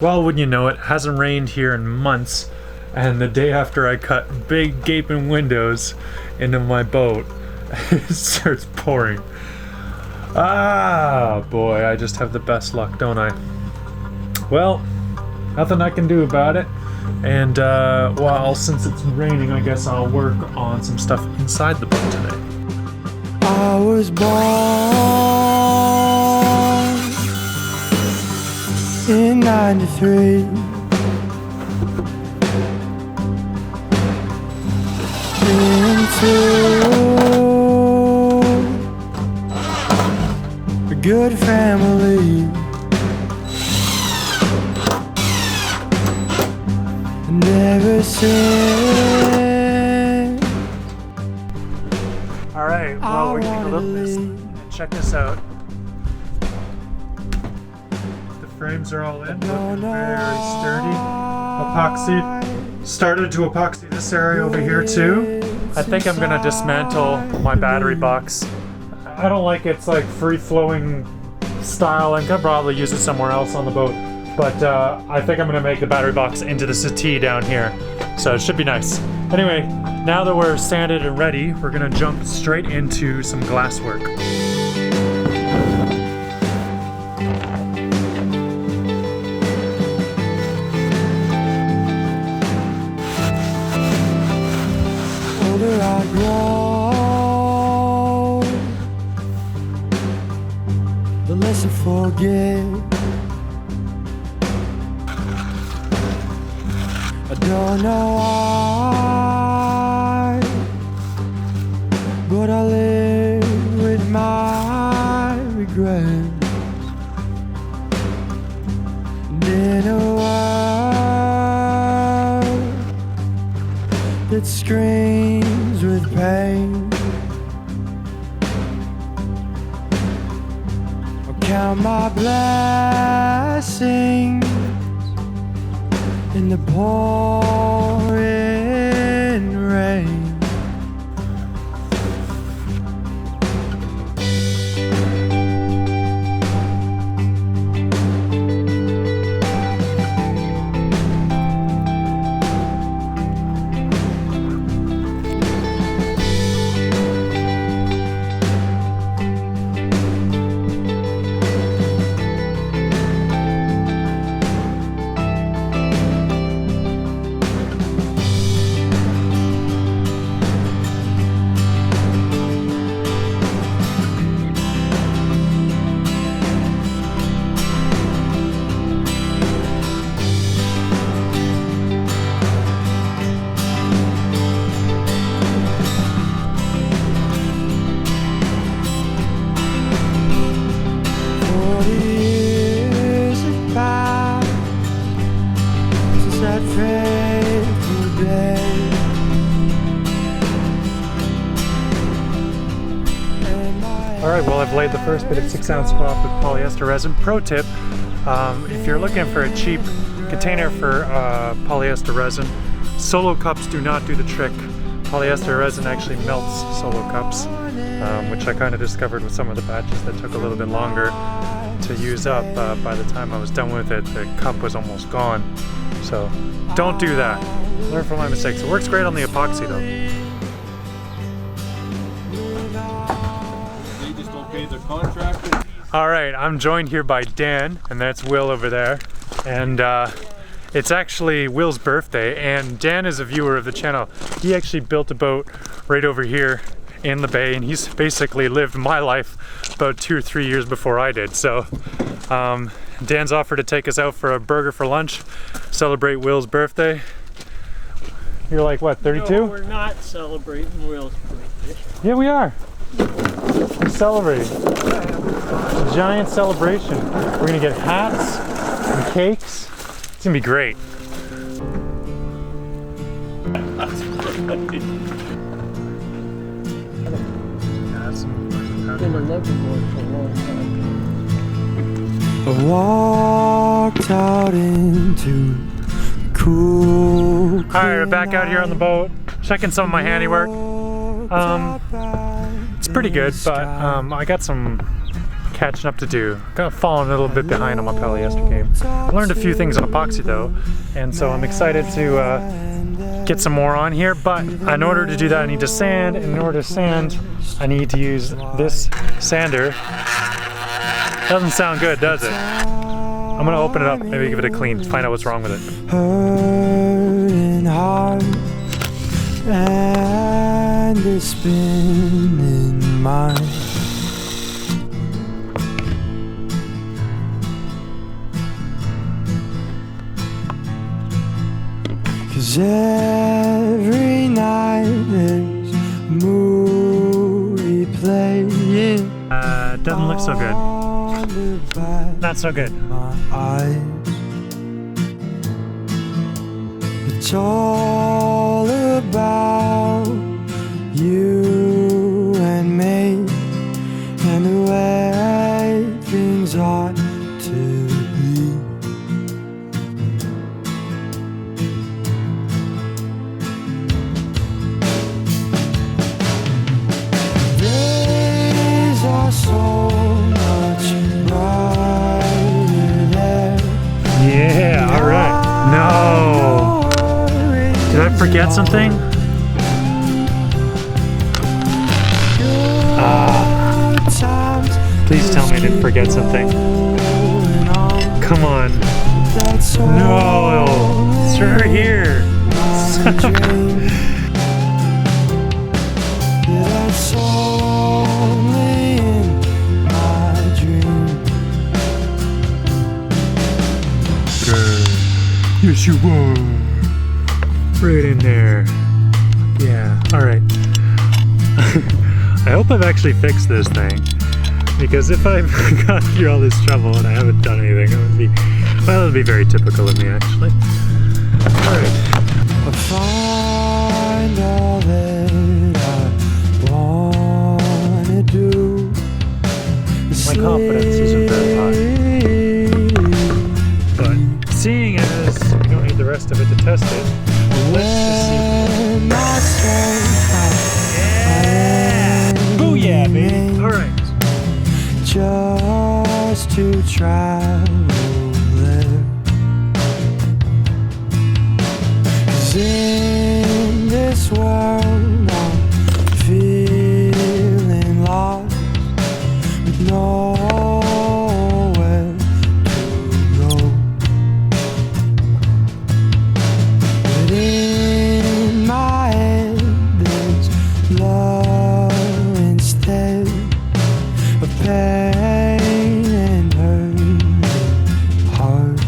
Well, wouldn't you know it, hasn't rained here in months, and the day after I cut big gaping windows into my boat, it starts pouring. Ah, boy, I just have the best luck, don't I? Well, nothing I can do about it. And, well, since it's raining, I guess I'll work on some stuff inside the boat today. I was born in '93, into a good family. Never since. Alright, well, we're gonna look this and check this out. The frames are all in, looking very sturdy. Epoxy. Started to epoxy this area over here too. I think I'm gonna dismantle my battery box. I don't like its like free-flowing style. I could probably use it somewhere else on the boat. But I think I'm gonna make the battery box into the settee down here. So it should be nice. Anyway, now that we're sanded and ready, we're gonna jump straight into some glass work. Older I grow, the less I forget. I don't know why, but I live with my regrets. And in a world that screams with pain, I'll count my blessings in the pouring rain. Alright, well, I've laid the first bit of 6-ounce cloth with polyester resin. Pro tip, if you're looking for a cheap container for polyester resin, solo cups do not do the trick. Polyester resin actually melts solo cups, which I kind of discovered with some of the batches that took a little bit longer to use up. By the time I was done with it, the cup was almost gone. So don't do that. Learn from my mistakes. It works great on the epoxy though. Alright, I'm joined here by Dan, and that's Will over there. And it's actually Will's birthday, and Dan is a viewer of the channel. He actually built a boat right over here in the bay, and he's basically lived my life about 2 or 3 years before I did. So Dan's offered to take us out for a burger for lunch, celebrate Will's birthday. You're like, what, 32? No, we're not celebrating Will's birthday. Yeah, we are. We're celebrating. A giant celebration. We're gonna get hats and cakes. It's gonna be great. Been a Labrador for a long time. I walked out into the cool. Alright, we're back out here on the boat, checking some of my handiwork. It's pretty good, but I got some catching up to do. Kind of falling a little bit behind on my polyester game. I learned a few things on epoxy though, and so I'm excited to get some more on here, but in order to do that I need to sand, and in order to sand I need to use this sander. Doesn't sound good, does it? I'm gonna open it up, maybe give it a clean, find out what's wrong with it. Hurting heart and the spinning mind. 'Cause every night there's a movie playing. Doesn't look so good. Not so good. My eyes. It's all about you and me and the way things ought to be. Days are so much brighter there. Yeah, alright. No! Did I forget something? Please tell me I didn't forget something. Come on. No! It's right here! Yes, you were. Right in there. Yeah, alright. I hope I've actually fixed this thing. Because if I've gone through all this trouble and I haven't done anything, it would be very typical of me, actually. Alright. I find all that I wanna do. My confidence isn't very high. But seeing as we don't need the rest of it to test it, let's just see. Yeah! Booyah, baby! Alright. Just to travel there. 'Cause in this world I'm feeling lost with nowhere to go. But in my head there's love instead of pain and hurt heart.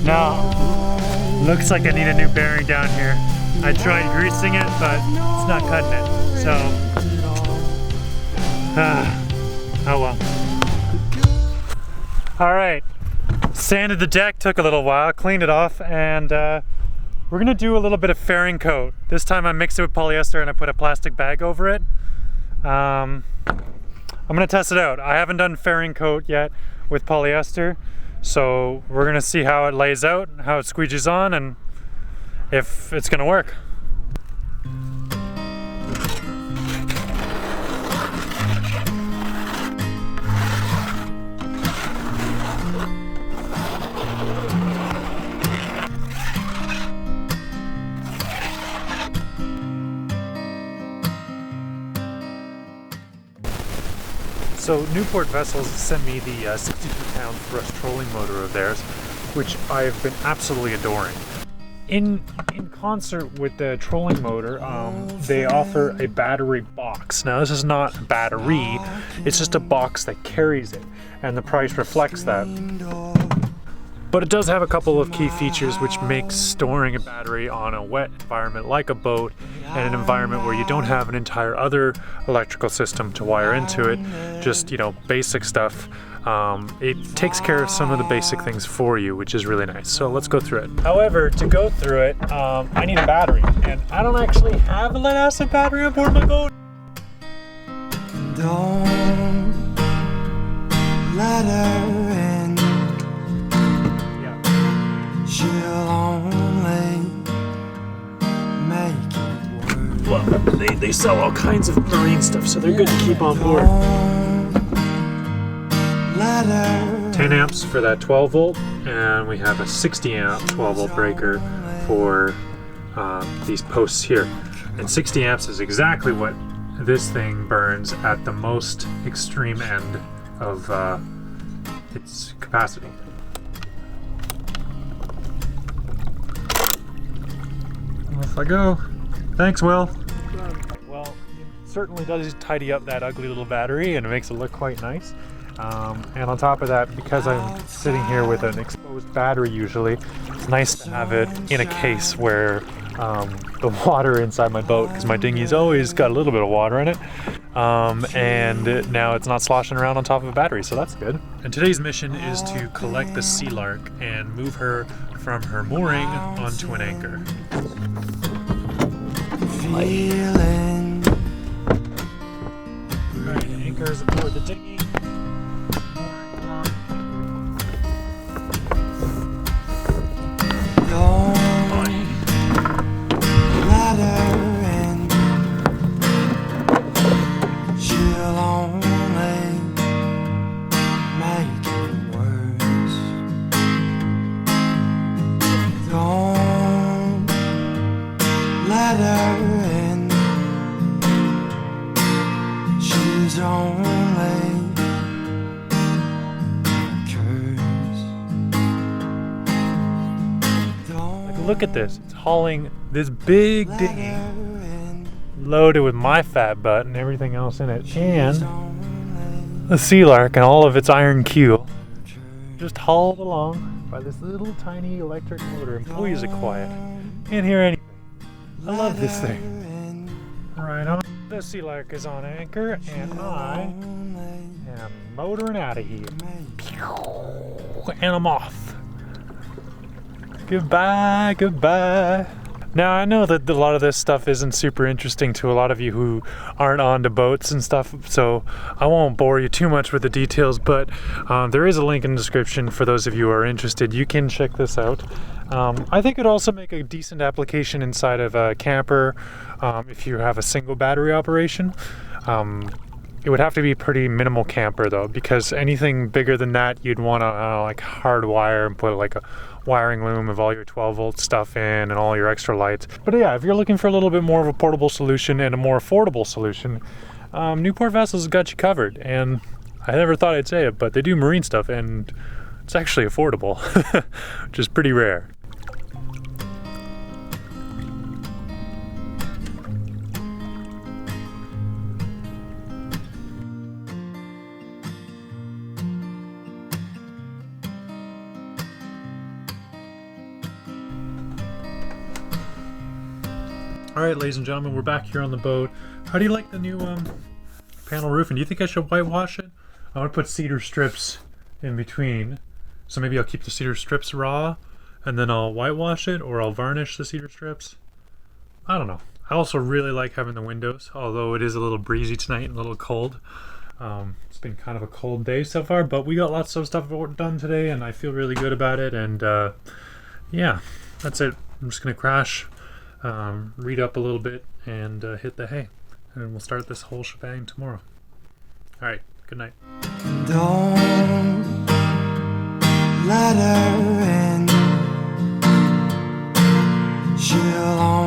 Now, looks like I need a new bearing down here. I tried greasing it, but it's not cutting it. So, oh well. Alright, sanded the deck, took a little while, cleaned it off, and we're gonna do a little bit of fairing coat. This time I mixed it with polyester and I put a plastic bag over it. I'm gonna test it out. I haven't done fairing coat yet with polyester, so we're gonna see how it lays out, how it squeegees on, and if it's gonna work. So Newport Vessels sent me the 62-pound thrust trolling motor of theirs, which I've been absolutely adoring. In concert with the trolling motor, they offer a battery box. Now this is not a battery, it's just a box that carries it, and the price reflects that. But it does have a couple of key features which makes storing a battery on a wet environment like a boat and an environment where you don't have an entire other electrical system to wire into it, just, you know, basic stuff. It takes care of some of the basic things for you, which is really nice. So let's go through it. However, to go through it, I need a battery, and I don't actually have a lead acid battery on board my boat. Don't let her in. Yeah, well, they sell all kinds of marine stuff, so they're good to keep on board. 10 amps for that 12 volt, and we have a 60 amp 12 volt breaker for these posts here. And 60 amps is exactly what this thing burns at the most extreme end of its capacity. Off I go. Thanks, Will. Well, it certainly does tidy up that ugly little battery, and it makes it look quite nice. And on top of that, because I'm sitting here with an exposed battery usually, it's nice to have it in a case where the water inside my boat, because my dinghy's always got a little bit of water in it, and now it's not sloshing around on top of a battery, so that's good. And today's mission is to collect the sea lark and move her from her mooring onto an anchor. Feeling Alright, anchor is aboard the dinghy. Look at this, it's hauling this big dinghy loaded with my fat butt and everything else in it, and the sea lark and all of its iron keel just hauled along by this little tiny electric motor. And boy, is it quiet. Can't hear anything. I love this thing. Right on. The sea lark is on anchor, and I am motoring out of here. And I'm off. Goodbye, goodbye. Now, I know that a lot of this stuff isn't super interesting to a lot of you who aren't onto boats and stuff, so I won't bore you too much with the details, but there is a link in the description for those of you who are interested. You can check this out. I think it'd also make a decent application inside of a camper if you have a single battery operation. It would have to be a pretty minimal camper though, because anything bigger than that you'd want to like hardwire and put like a wiring loom of all your 12 volt stuff in and all your extra lights. But yeah, if you're looking for a little bit more of a portable solution and a more affordable solution, Newport Vessels has got you covered. And I never thought I'd say it, but they do marine stuff and it's actually affordable, which is pretty rare. Alright, ladies and gentlemen, we're back here on the boat. How do you like the new panel roofing? Do you think I should whitewash it? I want to put cedar strips in between. So maybe I'll keep the cedar strips raw and then I'll whitewash it, or I'll varnish the cedar strips. I don't know. I also really like having the windows, although it is a little breezy tonight and a little cold. It's been kind of a cold day so far, but we got lots of stuff done today and I feel really good about it. And yeah, that's it. I'm just going to crash, read up a little bit, and hit the hay. And we'll start this whole shebang tomorrow. Alright, good night. Don't let her in. She'll